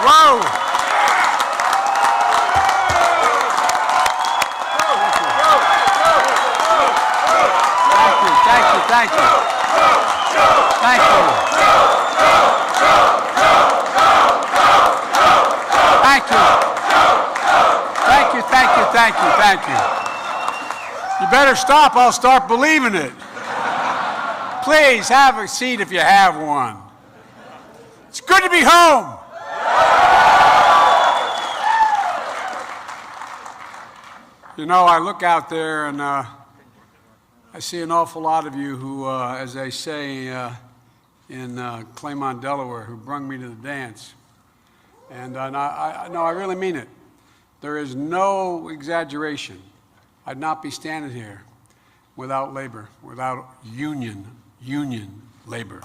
Whoa! Thank you. You better stop, I'll start believing it. Please have a seat if you have one. It's good to be home. You know, I look out there and I see an awful lot of you who, as they say in Claymont, Delaware, who brung me to the dance. And I really mean it. There is no exaggeration. I'd not be standing here without labor, without union labor.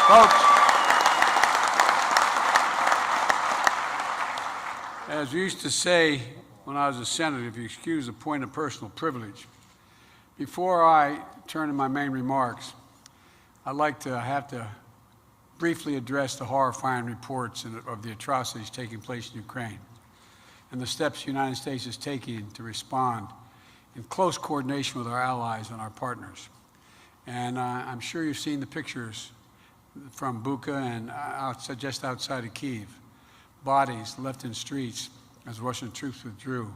Folks, as we used to say when I was a senator, if you excuse a point of personal privilege, before I turn to my main remarks, I'd like to have to briefly address the horrifying reports of the atrocities taking place in Ukraine and the steps the United States is taking to respond in close coordination with our allies and our partners. And I'm sure you've seen the pictures from Bucha and just outside of Kyiv. Bodies left in streets as Russian troops withdrew.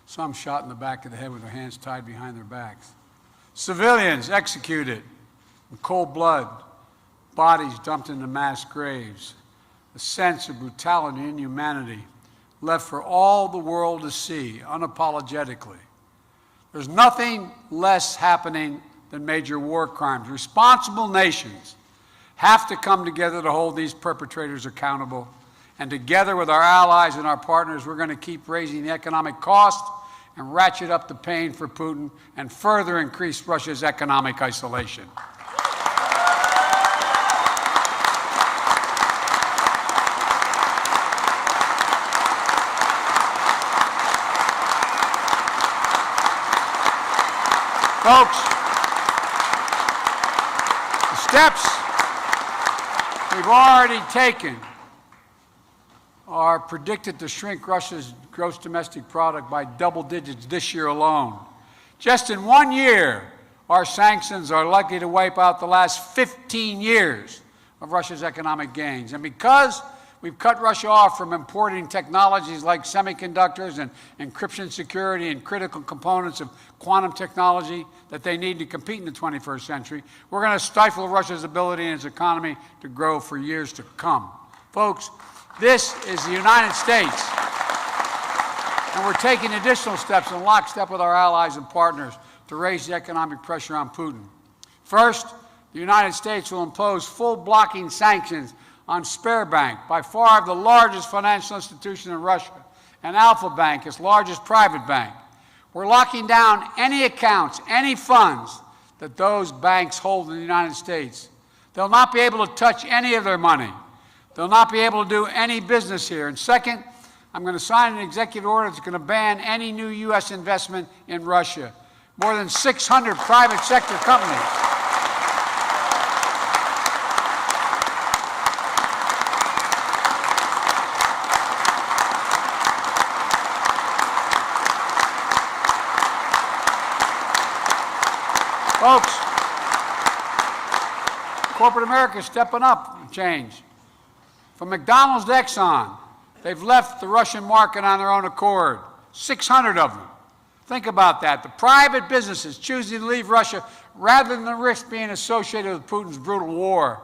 Some shot in the back of the head with their hands tied behind their backs. Civilians executed in cold blood. Bodies dumped into mass graves. A sense of brutality and inhumanity left for all the world to see unapologetically. There's nothing less happening than major war crimes. Responsible nations have to come together to hold these perpetrators accountable. And together with our allies and our partners, we're going to keep raising the economic cost and ratchet up the pain for Putin and further increase Russia's economic isolation. Folks, the steps we've already taken are predicted to shrink Russia's gross domestic product by double digits this year alone. Just in 1 year, our sanctions are likely to wipe out the last 15 years of Russia's economic gains. And because we've cut Russia off from importing technologies like semiconductors and encryption security and critical components of quantum technology that they need to compete in the 21st century, we're going to stifle Russia's ability and its economy to grow for years to come. Folks, this is the United States, and we're taking additional steps in lockstep with our allies and partners to raise the economic pressure on Putin. First, the United States will impose full blocking sanctions on Sberbank, by far the largest financial institution in Russia, and Alfa Bank, its largest private bank. We're locking down any accounts, any funds that those banks hold in the United States. They'll not be able to touch any of their money. They'll not be able to do any business here. And second, I'm going to sign an executive order that's going to ban any new U.S. investment in Russia. More than 600 private sector companies. Folks, corporate America is stepping up and change. From McDonald's to Exxon, they've left the Russian market on their own accord, 600 of them. Think about that. The private businesses choosing to leave Russia rather than risk being associated with Putin's brutal war.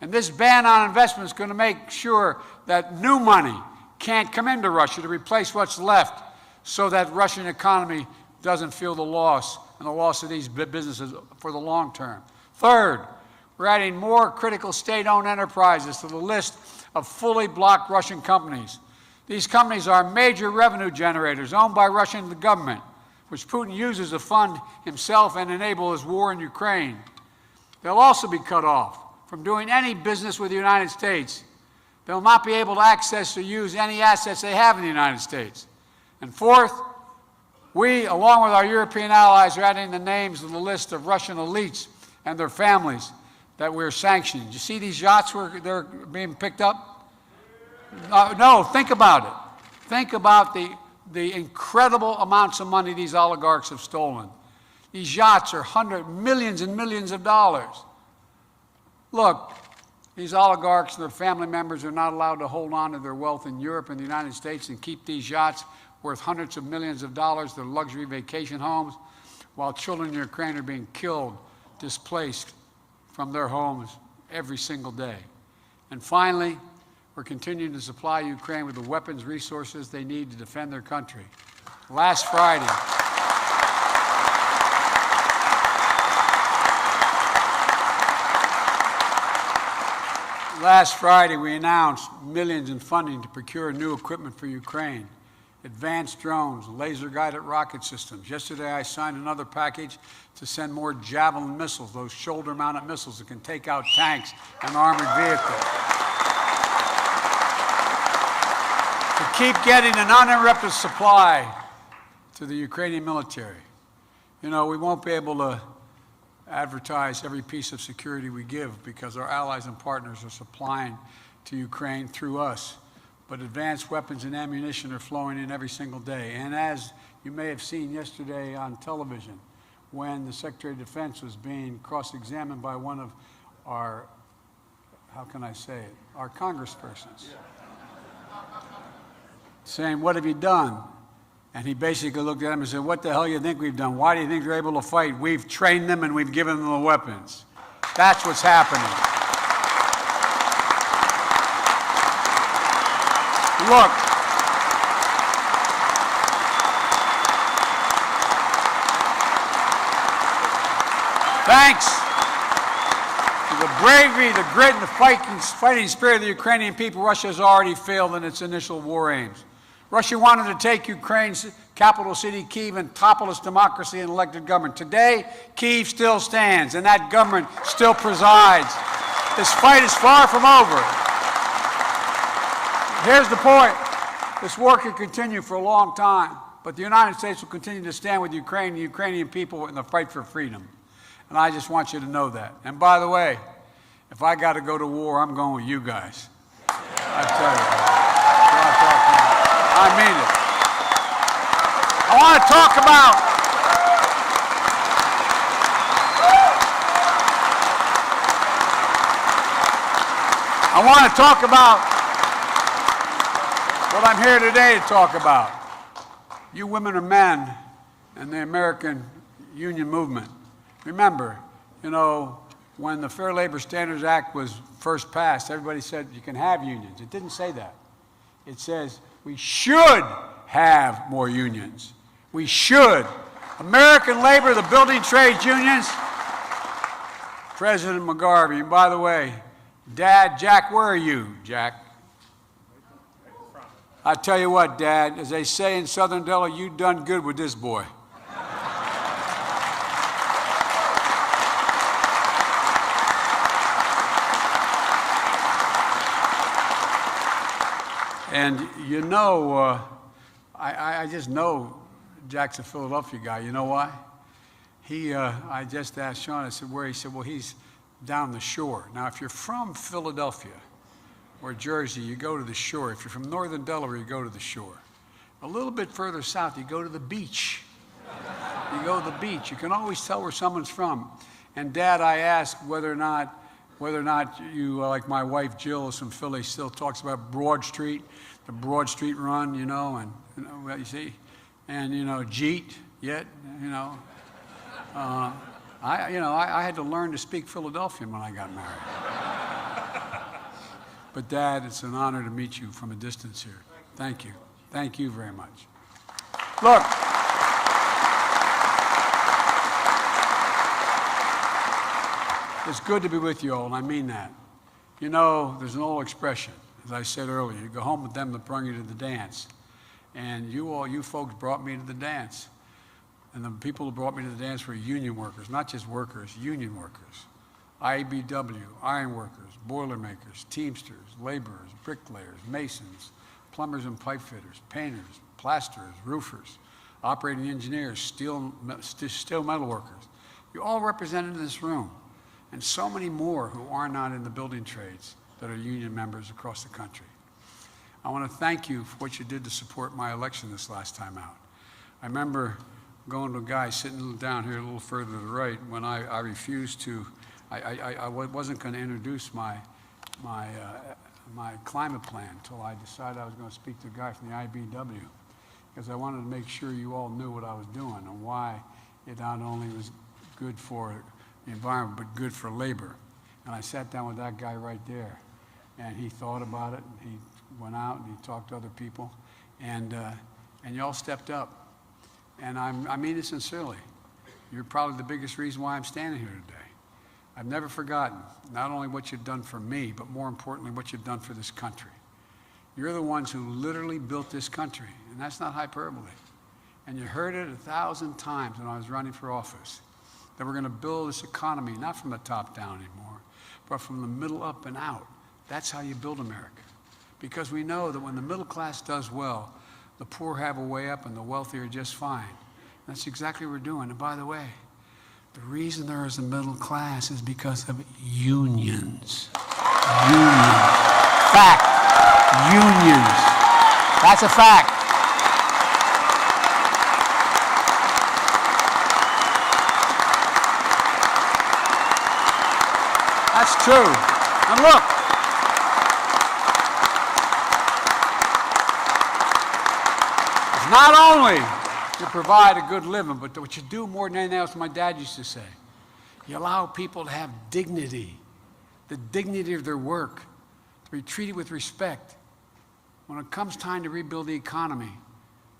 And this ban on investment is going to make sure that new money can't come into Russia to replace what's left so that the Russian economy doesn't feel the loss and the loss of these businesses for the long term. Third, we're adding more critical state-owned enterprises to the list of fully blocked Russian companies. These companies are major revenue generators owned by Russian government, which Putin uses to fund himself and enable his war in Ukraine. They'll also be cut off from doing any business with the United States. They'll not be able to access or use any assets they have in the United States. And fourth, we, along with our European allies, are adding the names of the list of Russian elites and their families that we're sanctioning. You see these yachts they're being picked up? No, think about it. Think about the incredible amounts of money these oligarchs have stolen. These yachts are millions and millions of dollars. Look, these oligarchs and their family members are not allowed to hold on to their wealth in Europe and the United States and keep these yachts worth hundreds of millions of dollars, their luxury vacation homes, while children in Ukraine are being killed, displaced from their homes every single day. And finally, we're continuing to supply Ukraine with the weapons, resources they need to defend their country. Last Friday, we announced millions in funding to procure new equipment for Ukraine, advanced drones, laser-guided rocket systems. Yesterday, I signed another package to send more Javelin missiles, those shoulder-mounted missiles that can take out tanks and armored vehicles. To keep getting an uninterrupted supply to the Ukrainian military. You know, we won't be able to advertise every piece of security we give because our allies and partners are supplying to Ukraine through us. But advanced weapons and ammunition are flowing in every single day. And as you may have seen yesterday on television, when the Secretary of Defense was being cross-examined by one of our, how can I say it, our congresspersons, saying, "What have you done?" And he basically looked at him and said, "What the hell do you think we've done? Why do you think they're able to fight? We've trained them and we've given them the weapons." That's what's happening. Look, thanks to the bravery, the grit, and the fighting spirit of the Ukrainian people, Russia has already failed in its initial war aims. Russia wanted to take Ukraine's capital city, Kyiv, and topple its democracy and elected government. Today, Kyiv still stands, and that government still presides. This fight is far from over. Here's the point. This war can continue for a long time, but the United States will continue to stand with Ukraine and the Ukrainian people in the fight for freedom. And I just want you to know that. And by the way, if I got to go to war, I'm going with you guys. I tell you. I mean it. I want to talk about what I'm here today to talk about. You women and men and the American union movement. Remember, you know, when the Fair Labor Standards Act was first passed, everybody said you can have unions. It didn't say that. It says we should have more unions. We should. American labor, the building trades unions, President McGarvey. And by the way, Dad, Jack, where are you, Jack? I tell you what, Dad, as they say in Southern Delaware, you done good with this boy. And you know, I just know Jack's a Philadelphia guy. You know why? I just asked Sean, I said, where? He said, well, he's down the shore. Now, if you're from Philadelphia or Jersey, you go to the shore. If you're from northern Delaware, you go to the shore. A little bit further south, you go to the beach. You go to the beach. You can always tell where someone's from. And Dad, I asked whether or not you, like my wife Jill is from Philly, still talks about Broad Street, the Broad Street run, you know, and you know what you see, and you know, Jeet, yet, you know, I had to learn to speak Philadelphian when I got married. But Dad, it's an honor to meet you from a distance here. Thank you. Thank you very much. Look. It's good to be with you all, and I mean that. You know, there's an old expression, as I said earlier, you go home with them that bring you to the dance. And you folks brought me to the dance. And the people who brought me to the dance were union workers, not just workers, union workers. IBW, iron workers, boilermakers, teamsters, laborers, bricklayers, masons, plumbers and pipe fitters, painters, plasterers, roofers, operating engineers, steel metal workers. You're all represented in this room. and so many more who are not in the building trades that are union members across the country. I want to thank you for what you did to support my election this last time out. I remember going to a guy sitting down here a little further to the right when I refused to, I wasn't going to introduce my climate plan until I decided I was going to speak to a guy from the IBW, because I wanted to make sure you all knew what I was doing and why it not only was good for the environment, but good for labor. And I sat down with that guy right there, and he thought about it, and he went out and he talked to other people, and you all stepped up. And I mean it sincerely. You're probably the biggest reason why I'm standing here today. I've never forgotten not only what you've done for me, but more importantly, what you've done for this country. You're the ones who literally built this country, and that's not hyperbole. And you heard it 1,000 times when I was running for office, that we're going to build this economy, not from the top down anymore, but from the middle up and out. That's how you build America. Because we know that when the middle class does well, the poor have a way up and the wealthy are just fine. And that's exactly what we're doing. And by the way, the reason there is a middle class is because of unions. Unions. Fact. Unions. That's a fact. That's true. And look, it's not only to provide a good living, but what you do more than anything else, my dad used to say, you allow people to have dignity, the dignity of their work, to be treated with respect. When it comes time to rebuild the economy,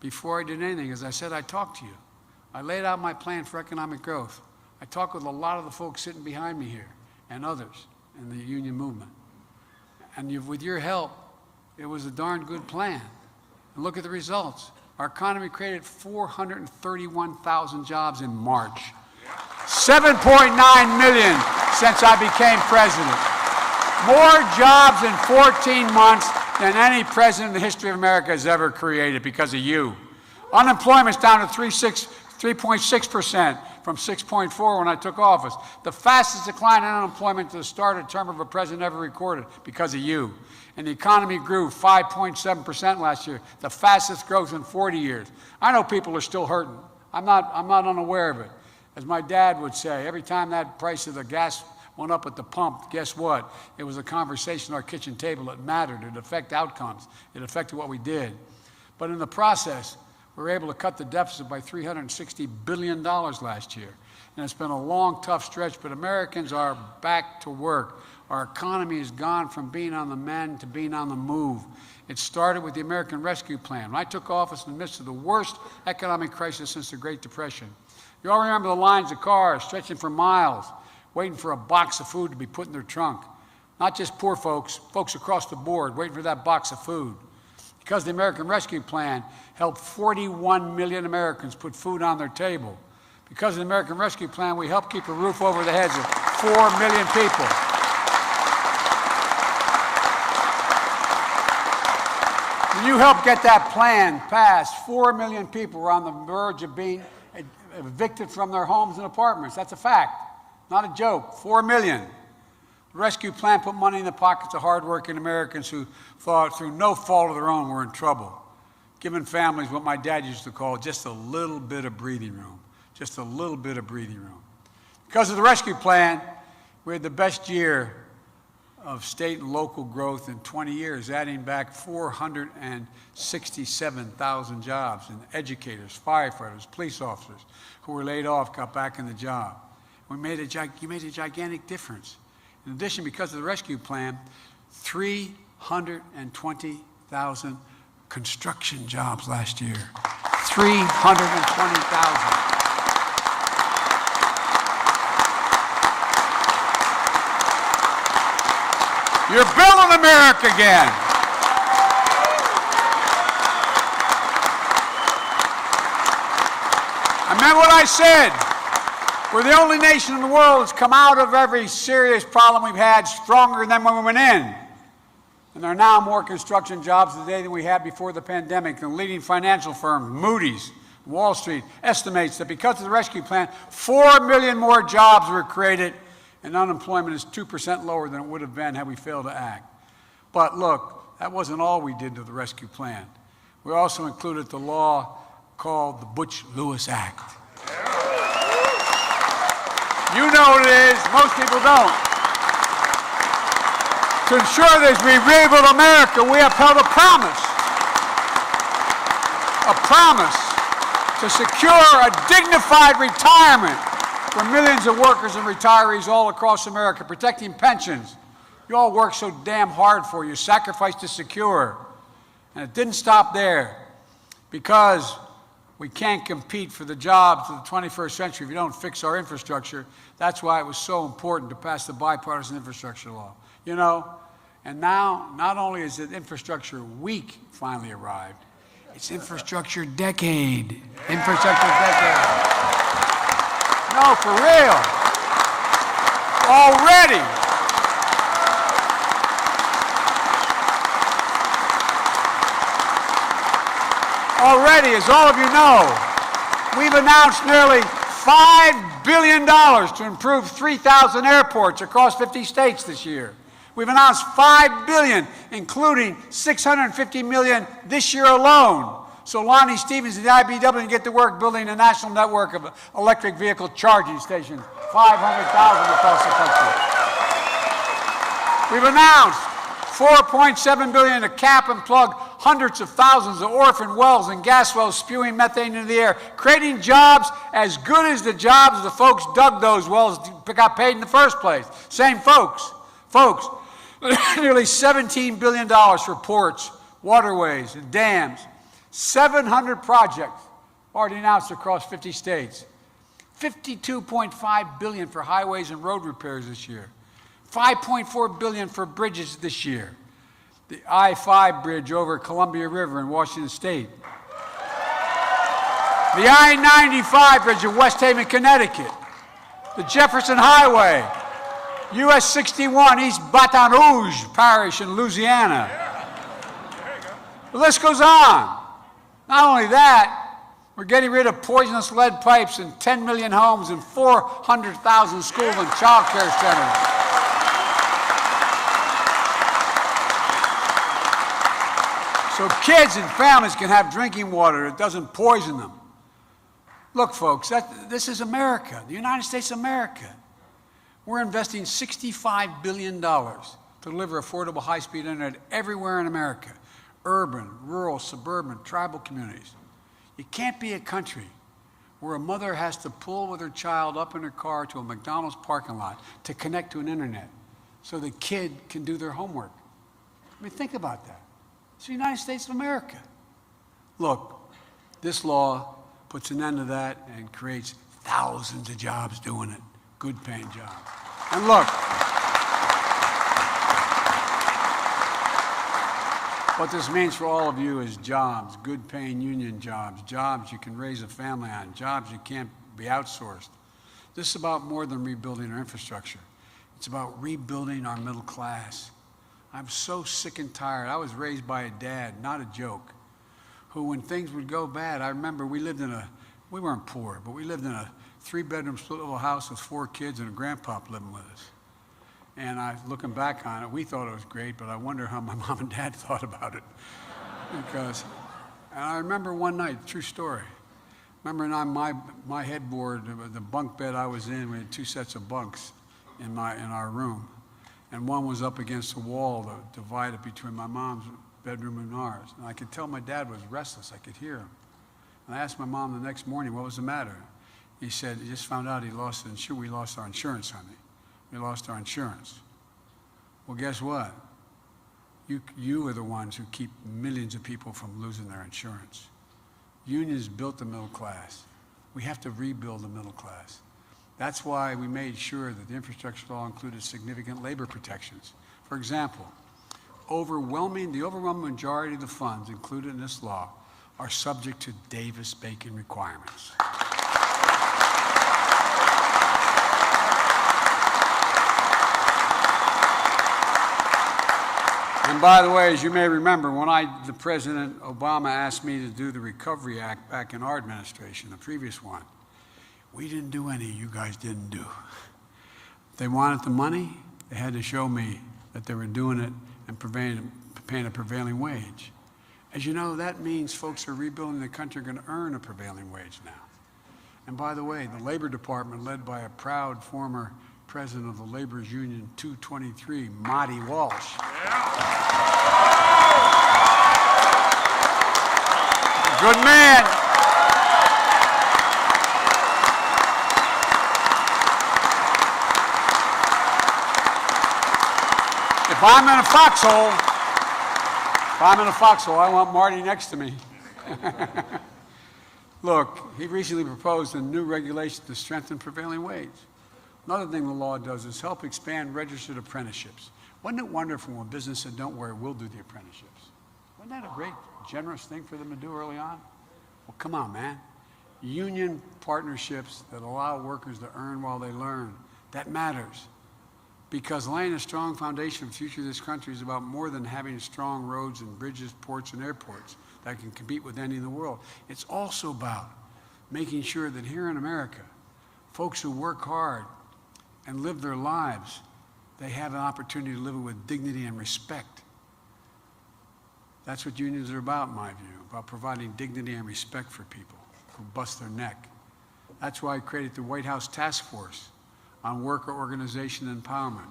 before I did anything, as I said, I talked to you. I laid out my plan for economic growth. I talked with a lot of the folks sitting behind me here and others in the union movement. And with your help, it was a darn good plan. And look at the results. Our economy created 431,000 jobs in March. 7.9 million since I became president. More jobs in 14 months than any president in the history of America has ever created because of you. Unemployment's down to 3.6% from 6.4 when I took office. The fastest decline in unemployment to the start of the term of a president ever recorded because of you. And the economy grew 5.7% last year, the fastest growth in 40 years. I know people are still hurting. I'm not unaware of it. As my dad would say, every time that price of the gas went up at the pump, guess what? It was a conversation at our kitchen table that mattered. It affected outcomes. It affected what we did. But in the process, we were able to cut the deficit by $360 billion last year. And it's been a long, tough stretch, but Americans are back to work. Our economy has gone from being on the mend to being on the move. It started with the American Rescue Plan. When I took office in the midst of the worst economic crisis since the Great Depression, you all remember the lines of cars stretching for miles, waiting for a box of food to be put in their trunk. Not just poor folks, folks across the board waiting for that box of food. Because the American Rescue Plan helped 41 million Americans put food on their table. Because of the American Rescue Plan, we helped keep a roof over the heads of 4 million people. When you helped get that plan passed, 4 million people were on the verge of being evicted from their homes and apartments. That's a fact, not a joke. 4 million. The rescue plan put money in the pockets of hardworking Americans who thought, through no fault of their own, were in trouble, giving families what my dad used to call just a little bit of breathing room. Just a little bit of breathing room. Because of the rescue plan, we had the best year of state and local growth in 20 years, adding back 467,000 jobs, and educators, firefighters, police officers who were laid off got back in the job. You made a gigantic difference. In addition, because of the rescue plan, 320,000 construction jobs last year. 320,000. You're building America again. I meant what I said. We're the only nation in the world that's come out of every serious problem we've had stronger than when we went in. And there are now more construction jobs today than we had before the pandemic. The leading financial firm, Moody's, Wall Street, estimates that because of the rescue plan, 4 million more jobs were created and unemployment is 2% lower than it would have been had we failed to act. But look, that wasn't all we did to the rescue plan. We also included the law called the Butch-Lewis Act. You know what it is, most people don't. To ensure that we rebuild America, we upheld a promise to secure a dignified retirement for millions of workers and retirees all across America, protecting pensions. You all work so damn hard for, you sacrificed to secure. And it didn't stop there, because we can't compete for the jobs of the 21st century if you don't fix our infrastructure. That's why it was so important to pass the bipartisan infrastructure law. You know, and now, not only is it infrastructure week finally arrived, it's infrastructure decade. Infrastructure decade. No, for real. Already. Already, as all of you know, we've announced nearly $5 billion to improve 3,000 airports across 50 states this year. We've announced $5 billion, including $650 million this year alone. So Lonnie Stevens and the IBW can get to work building a national network of electric vehicle charging stations, 500,000 across the country. We've announced $4.7 billion to cap and plug hundreds of thousands of orphan wells and gas wells spewing methane into the air, creating jobs as good as the jobs of the folks dug those wells got paid in the first place. Same folks. Nearly $17 billion for ports, waterways, and dams. 700 projects already announced across 50 states. $52.5 billion for highways and road repairs this year. $5.4 billion for bridges this year. The I-5 bridge over Columbia River in Washington State. The I-95 bridge in West Haven, Connecticut. The Jefferson Highway. US 61 East Baton Rouge Parish in Louisiana. The list goes on. Not only that, we're getting rid of poisonous lead pipes in 10 million homes and 400,000 school and child care centers. So kids and families can have drinking water that doesn't poison them. Look, folks, this is America, the United States of America. We're investing $65 billion to deliver affordable high-speed internet everywhere in America, urban, rural, suburban, tribal communities. You can't be a country where a mother has to pull with her child up in her car to a McDonald's parking lot to connect to an internet so the kid can do their homework. I mean, think about that. It's the United States of America. Look, this law puts an end to that and creates thousands of jobs doing it, good-paying jobs. And look, what this means for all of you is jobs, good-paying union jobs, jobs you can raise a family on, jobs you can't be outsourced. This is about more than rebuilding our infrastructure. It's about rebuilding our middle class. I'm so sick and tired. I was raised by a dad, not a joke, who when things would go bad, I remember we weren't poor, but we lived in a 3-bedroom split little house with 4 kids and a grandpa living with us. And looking back on it, we thought it was great, but I wonder how my mom and dad thought about it. And I remember one night, true story. Remember on my headboard, the bunk bed I was in, we had 2 sets of bunks in our room. And one was up against the wall that divided between my mom's bedroom and ours. And I could tell my dad was restless. I could hear him. And I asked my mom the next morning, what was the matter? He said, he just found out we lost our insurance, honey. We lost our insurance. Well, guess what? You are the ones who keep millions of people from losing their insurance. Unions built the middle class. We have to rebuild the middle class. That's why we made sure that the infrastructure law included significant labor protections. For example, the overwhelming majority of the funds included in this law are subject to Davis-Bacon requirements. And by the way, as you may remember, when the President Obama asked me to do the Recovery Act back in our administration, the previous one, we didn't do any you guys didn't do. If they wanted the money, they had to show me that they were doing it and paying a prevailing wage. As you know, that means folks who are rebuilding the country are going to earn a prevailing wage now. And by the way, the Labor Department, led by a proud former president of the Labor's Union 223, Marty Walsh. Good man. If I'm in a foxhole, I want Marty next to me. Look, he recently proposed a new regulation to strengthen prevailing wage. Another thing the law does is help expand registered apprenticeships. Wasn't it wonderful when business said, don't worry, we'll do the apprenticeships? Wasn't that a great, generous thing for them to do early on? Well, come on, man. Union partnerships that allow workers to earn while they learn, that matters. Because laying a strong foundation for the future of this country is about more than having strong roads and bridges, ports, and airports that can compete with any in the world. It's also about making sure that here in America, folks who work hard and live their lives, they have an opportunity to live it with dignity and respect. That's what unions are about, in my view, about providing dignity and respect for people who bust their neck. That's why I created the White House Task Force on Worker Organization and Empowerment,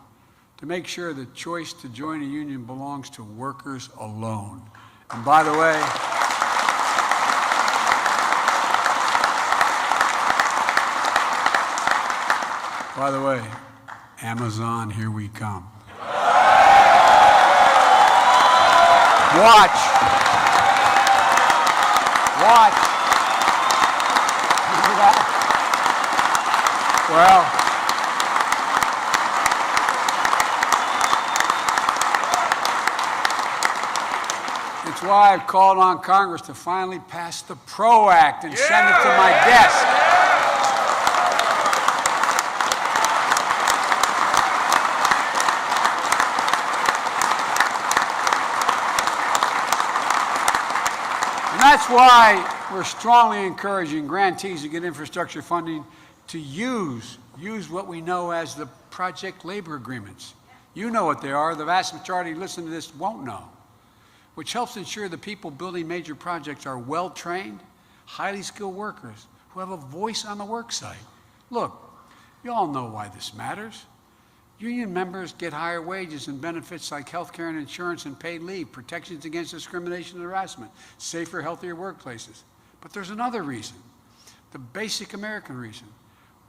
to make sure the choice to join a union belongs to workers alone. And by the way, Amazon, here we come. Watch. Remember that? Well, it's why I've called on Congress to finally pass the PRO Act and send it to my desk. And that's why we're strongly encouraging grantees to get infrastructure funding to use what we know as the project labor agreements. You know what they are. The vast majority listening to this won't know. Which helps ensure the people building major projects are well-trained, highly skilled workers who have a voice on the work site. Look, you all know why this matters. Union members get higher wages and benefits like health care and insurance and paid leave, protections against discrimination and harassment, safer, healthier workplaces. But there's another reason, the basic American reason.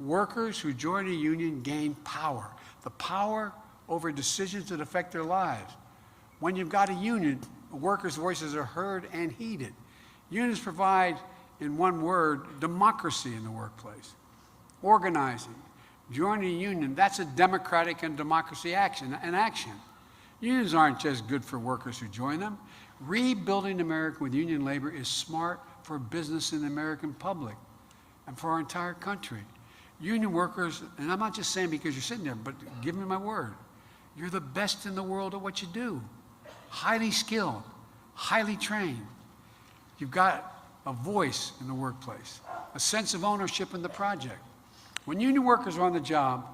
Workers who join a union gain power, the power over decisions that affect their lives. When you've got a union, workers' voices are heard and heeded. Unions provide, in one word, democracy in the workplace. Organizing, joining a union, that's a democratic and democracy action. Unions aren't just good for workers who join them. Rebuilding America with union labor is smart for business and the American public and for our entire country. Union workers, and I'm not just saying because you're sitting there, but give me my word, you're the best in the world at what you do. Highly skilled, highly trained. You've got a voice in the workplace, a sense of ownership in the project. When union workers are on the job,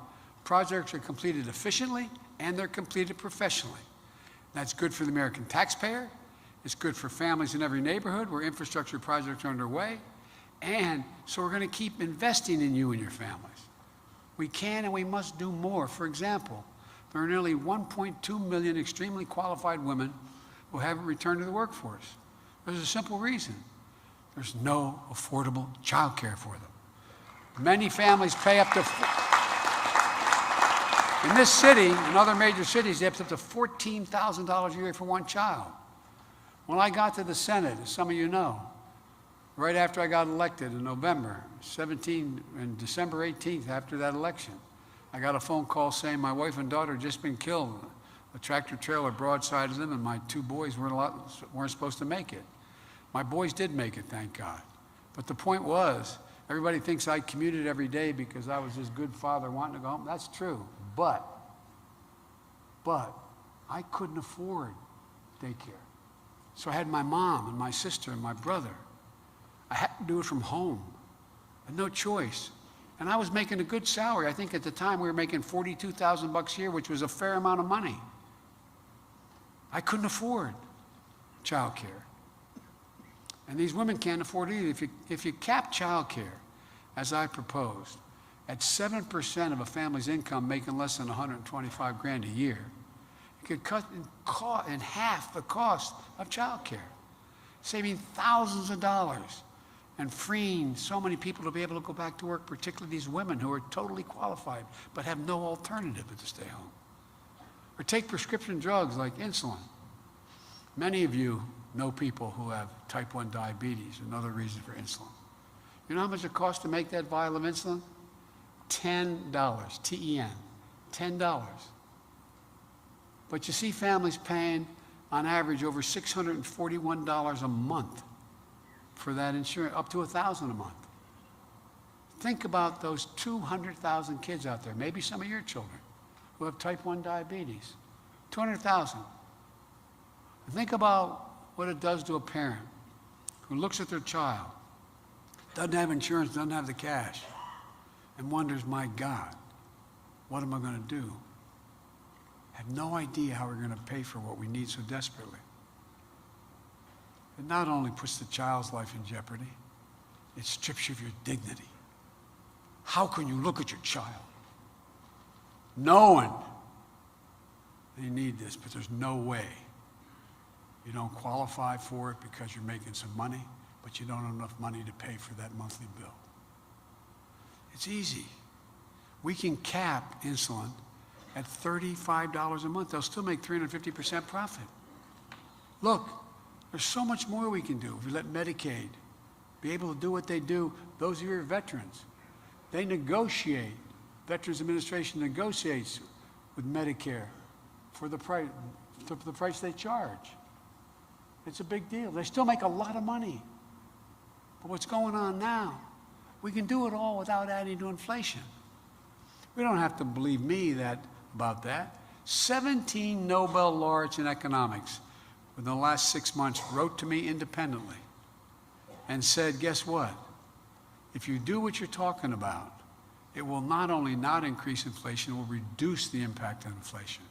projects are completed efficiently and they're completed professionally. That's good for the American taxpayer. It's good for families in every neighborhood where infrastructure projects are underway. And so we're going to keep investing in you and your families. We can and we must do more. For example, there are nearly 1.2 million extremely qualified women who haven't returned to the workforce. There's a simple reason. There's no affordable child care for them. Many families pay up to, in this city, in other major cities, they pay up to $14,000 a year for one child. When I got to the Senate, as some of you know, right after I got elected in November 17 and December 18th after that election, I got a phone call saying my wife and daughter had just been killed. A tractor trailer broadsided them, and my two boys weren't supposed to make it. My boys did make it, thank God. But the point was, everybody thinks I commuted every day because I was this good father wanting to go home. That's true, but I couldn't afford daycare. So I had my mom and my sister and my brother. I had to do it from home. I had no choice. And I was making a good salary. I think at the time we were making $42,000 a year, which was a fair amount of money. I couldn't afford child care. And these women can't afford it either. If you cap child care, as I proposed, at 7% of a family's income making less than 125 grand a year, it could cut in half the cost of child care, saving thousands of dollars and freeing so many people to be able to go back to work, particularly these women who are totally qualified but have no alternative but to stay home. Or take prescription drugs like insulin. Many of you know people who have type 1 diabetes, another reason for insulin. You know how much it costs to make that vial of insulin? $10, T-E-N, $10. But you see families paying, on average, over $641 a month for that insurance, up to $1,000 a month. Think about those 200,000 kids out there, maybe some of your children, who have type 1 diabetes. 200,000. Think about what it does to a parent who looks at their child, doesn't have insurance, doesn't have the cash, and wonders, my God, what am I going to do? Have no idea how we're going to pay for what we need so desperately. It not only puts the child's life in jeopardy, it strips you of your dignity. How can you look at your child knowing they need this, but there's no way? You don't qualify for it because you're making some money, but you don't have enough money to pay for that monthly bill. It's easy. We can cap insulin at $35 a month. They'll still make 350% profit. Look, there's so much more we can do. If we let Medicaid be able to do what they do, those of you who are veterans, they negotiate, Veterans Administration negotiates with Medicare for the price they charge. It's a big deal. They still make a lot of money. But what's going on now, we can do it all without adding to inflation. We don't have to believe me about that. 17 Nobel laureates in economics within the last 6 months wrote to me independently and said, guess what? If you do what you're talking about, it will not only not increase inflation, it will reduce the impact of inflation.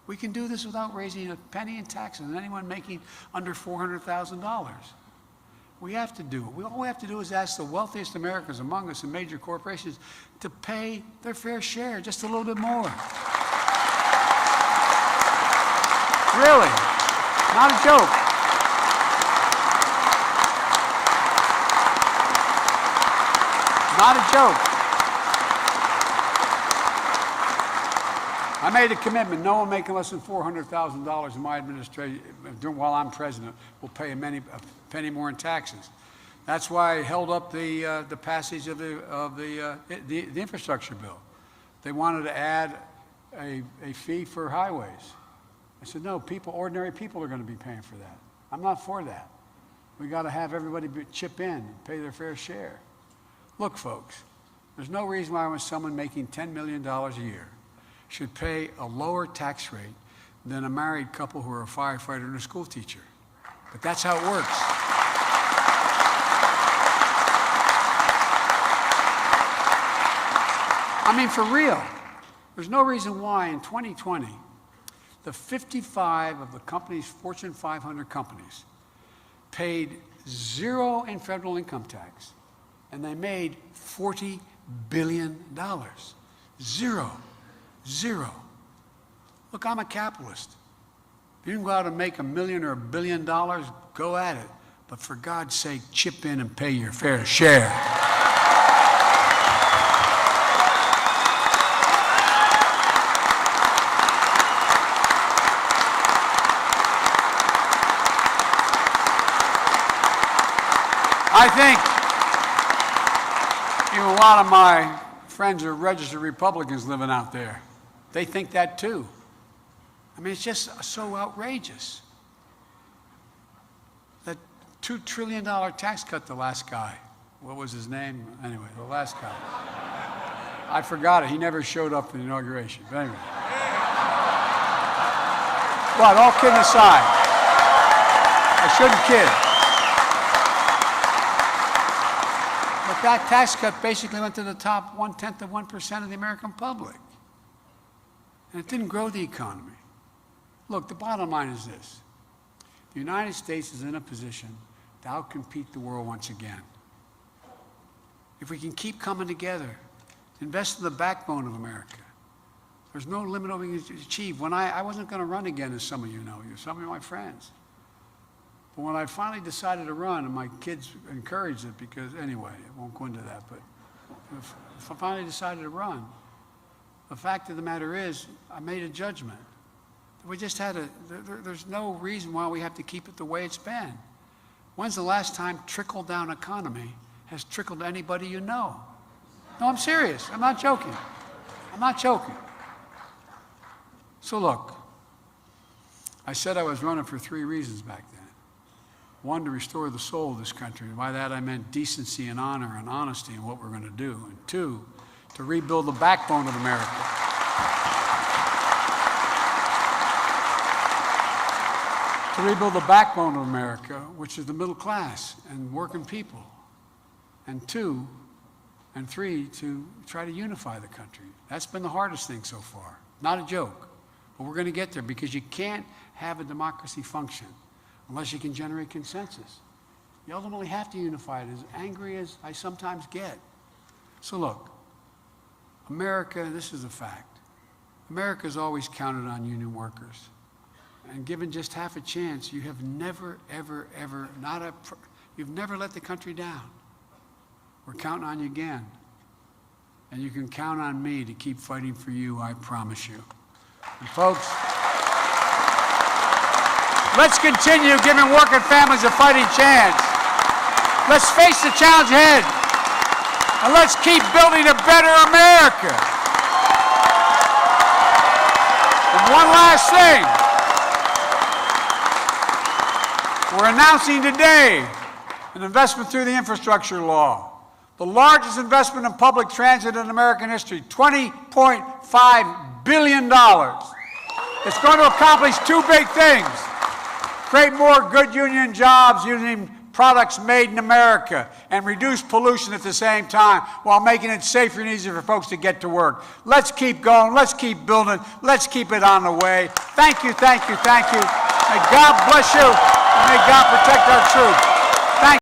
We can do this without raising a penny in taxes on anyone making under $400,000. We have to do it. All we have to do is ask the wealthiest Americans among us in major corporations to pay their fair share, just a little bit more. Really, not a joke. Not a joke. I made a commitment, no one making less than $400,000 in my administration, while I'm president, will pay a penny more in taxes. That's why I held up the passage of the infrastructure bill. They wanted to add a fee for highways. I said, no, ordinary people are going to be paying for that. I'm not for that. We got to have everybody chip in and pay their fair share. Look, folks, there's no reason why someone making $10 million a year should pay a lower tax rate than a married couple who are a firefighter and a school teacher. But that's how it works. I mean, for real, there's no reason why in 2020, the 55 of the companies, Fortune 500 companies, paid zero in federal income tax, and they made $40 billion. Zero. Look, I'm a capitalist. If you can go out and make $1 million or $1 billion, go at it. But for God's sake, chip in and pay your fair share. I think even a lot of my friends are registered Republicans living out there. They think that too. I mean, it's just so outrageous. That $2 trillion tax cut, the last guy, what was his name? Anyway, the last guy. I forgot it. He never showed up for the inauguration. But anyway. But all kidding aside, I shouldn't kid. Look, That tax cut basically went to the top 0.1% of the American public. And it didn't grow the economy. Look, the bottom line is this. The United States is in a position to outcompete the world once again. If we can keep coming together, invest in the backbone of America, there's no limit what we can achieve. When I wasn't going to run again, as some of you know, some of my friends. But when I finally decided to run, and my kids encouraged it because, anyway, I won't go into that, but if I finally decided to run, the fact of the matter is, I made a judgment. We just had there's no reason why we have to keep it the way it's been. When's the last time trickle-down economy has trickled to anybody you know? No, I'm serious. I'm not joking. I'm not joking. So look, I said I was running for 3 reasons back then. 1, to restore the soul of this country. And by that I meant decency and honor and honesty in what we're going to do. And 2, to rebuild the backbone of America. To rebuild the backbone of America, which is the middle class and working people. And 2, and 3, to try to unify the country. That's been the hardest thing so far. Not a joke. But we're going to get there because you can't have a democracy function unless you can generate consensus. You ultimately have to unify it, as angry as I sometimes get. So look, America, this is a fact. America's always counted on union workers. And given just half a chance, you have never, ever, ever, you've never let the country down. We're counting on you again. And you can count on me to keep fighting for you, I promise you. And folks, let's continue giving working families a fighting chance. Let's face the challenge ahead. And let's keep building a better America. And one last thing. We're announcing today an investment through the infrastructure law. The largest investment in public transit in American history, $20.5 billion. It's going to accomplish 2 big things. Create more good union jobs using products made in America and reduce pollution at the same time while making it safer and easier for folks to get to work. Let's keep going. Let's keep building. Let's keep it on the way. Thank you, thank you, thank you. May God bless you, and may God protect our troops.